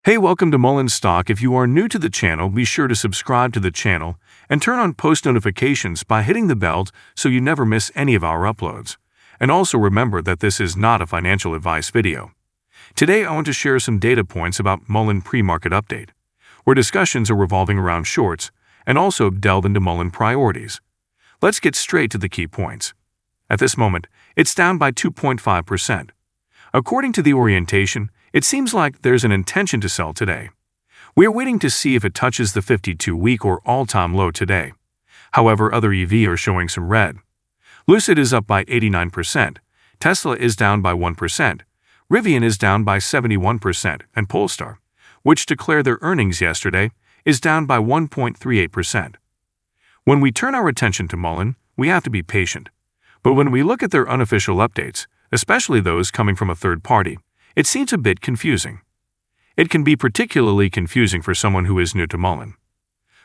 Hey, welcome to Mullen Stock. If you are new to the channel, be sure to subscribe to the channel and turn on post notifications by hitting the bell so you never miss any of our uploads. And also remember that this is not a financial advice video. Today I want to share some data points about Mullen pre-market update, where discussions are revolving around shorts, and also delve into Mullen priorities. Let's get straight to the key points. At this moment, it's down by 2.5%. According to the orientation, it seems like there's an intention to sell today. We are waiting to see if it touches the 52-week or all-time low today. However, other EV are showing some red. Lucid is up by 89%, Tesla is down by 1%, Rivian is down by 71%, and Polestar, which declared their earnings yesterday, is down by 1.38%. When we turn our attention to Mullen, we have to be patient. But when we look at their unofficial updates, especially those coming from a third party, it seems a bit confusing. It can be particularly confusing for someone who is new to Mullen.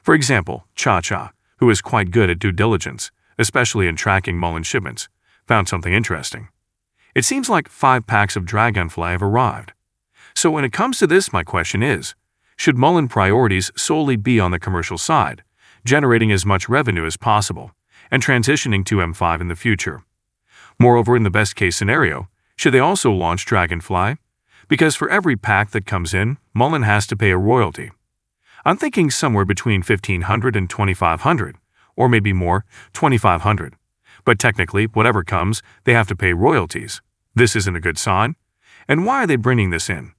For example, Cha, who is quite good at due diligence, especially in tracking Mullen shipments, found something interesting. It seems like 5 packs of Dragonfly have arrived. So when it comes to this, my question is, should Mullen priorities solely be on the commercial side, generating as much revenue as possible, and transitioning to M5 in the future? Moreover, in the best-case scenario, should they also launch Dragonfly? Because for every pack that comes in, Mullen has to pay a royalty. I'm thinking somewhere between $1,500 and $2,500, or maybe more, $2,500. But technically, whatever comes, they have to pay royalties. This isn't a good sign. And why are they bringing this in?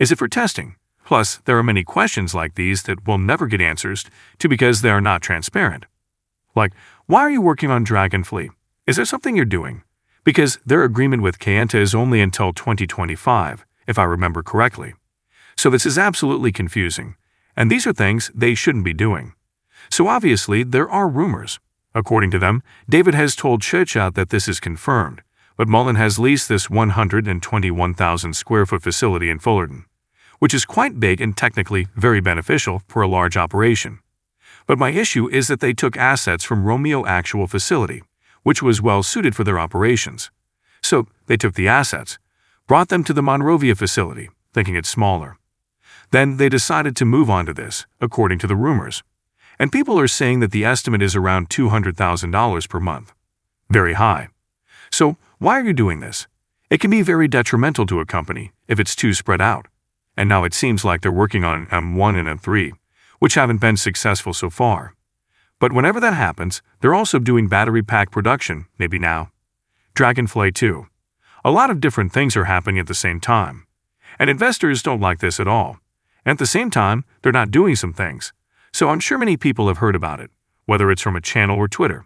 Is it for testing? Plus, there are many questions like these that will never get answers to because they are not transparent. Like, why are you working on Dragonfly? Is there something you're doing? Because their agreement with Kayenta is only until 2025, if I remember correctly. So this is absolutely confusing, and these are things they shouldn't be doing. So obviously, there are rumors. According to them, David has told Cha that this is confirmed, but Mullen has leased this 121,000 square foot facility in Fullerton, which is quite big and technically very beneficial for a large operation. But my issue is that they took assets from Romeo actual facility, which was well suited for their operations. So they took the assets, brought them to the Monrovia facility, thinking it's smaller. Then they decided to move on to this, according to the rumors. And people are saying that the estimate is around $200,000 per month. Very high. So why are you doing this? It can be very detrimental to a company if it's too spread out. And now it seems like they're working on M1 and M3, which haven't been successful so far. But whenever that happens, they're also doing battery pack production, maybe now. Dragonfly too. A lot of different things are happening at the same time. And investors don't like this at all. And at the same time, they're not doing some things. So I'm sure many people have heard about it, whether it's from a channel or Twitter.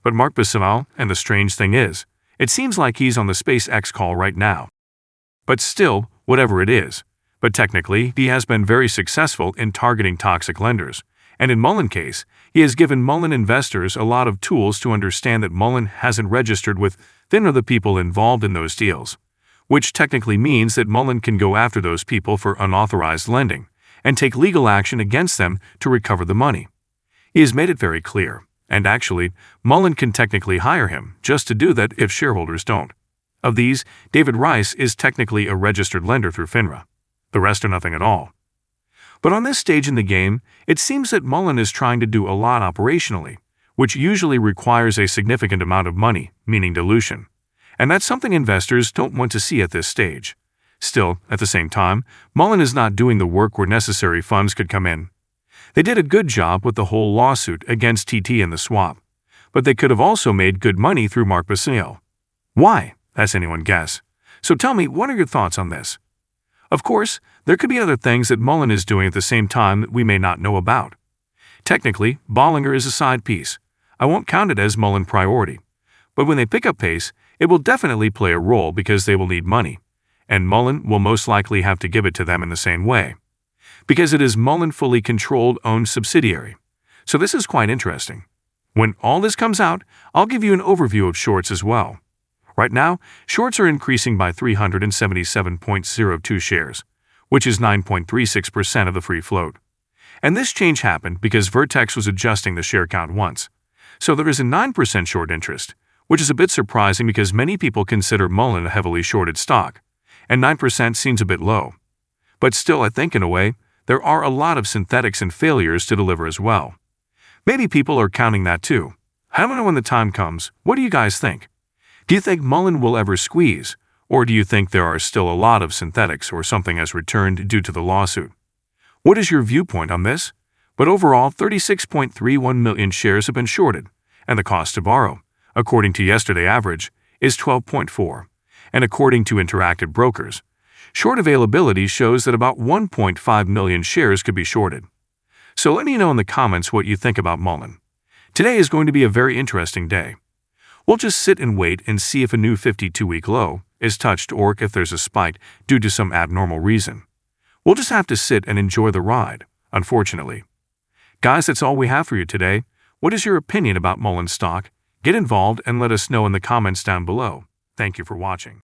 But Mark Bassal, and the strange thing is, it seems like he's on the SpaceX call right now. But still, whatever it is. But technically, he has been very successful in targeting toxic lenders. And in Mullen case, he has given Mullen investors a lot of tools to understand that Mullen hasn't registered with the people involved in those deals, which technically means that Mullen can go after those people for unauthorized lending and take legal action against them to recover the money. He has made it very clear, and actually, Mullen can technically hire him just to do that if shareholders don't. Of these, David Rice is technically a registered lender through FINRA. The rest are nothing at all. But on this stage in the game, it seems that Mullen is trying to do a lot operationally, which usually requires a significant amount of money, meaning dilution. And that's something investors don't want to see at this stage. Still, at the same time, Mullen is not doing the work where necessary funds could come in. They did a good job with the whole lawsuit against TT and the swap, but they could have also made good money through Mark Bassal. Why? That's anyone's guess. So tell me, what are your thoughts on this? Of course, there could be other things that Mullen is doing at the same time that we may not know about. Technically, Bollinger is a side piece. I won't count it as Mullen priority. But when they pick up pace, it will definitely play a role because they will need money. And Mullen will most likely have to give it to them in the same way. Because it is Mullen fully controlled owned subsidiary. So this is quite interesting. When all this comes out, I'll give you an overview of shorts as well. Right now, shorts are increasing by 377.02 shares, which is 9.36% of the free float. And this change happened because Vertex was adjusting the share count once. So there is a 9% short interest, which is a bit surprising because many people consider Mullen a heavily shorted stock, and 9% seems a bit low. But still, I think in a way, there are a lot of synthetics and failures to deliver as well. Maybe people are counting that too. I don't know when the time comes. What do you guys think? Do you think Mullen will ever squeeze? Or do you think there are still a lot of synthetics or something has returned due to the lawsuit? What is your viewpoint on this? But overall, 36.31 million shares have been shorted, and the cost to borrow, according to yesterday average, is 12.4. And according to Interactive Brokers, short availability shows that about 1.5 million shares could be shorted. So let me know in the comments what you think about Mullen. Today is going to be a very interesting day. We'll just sit and wait and see if a new 52-week low is touched or if there's a spike due to some abnormal reason. We'll just have to sit and enjoy the ride, unfortunately. Guys, that's all we have for you today. What is your opinion about Mullen stock? Get involved and let us know in the comments down below. Thank you for watching.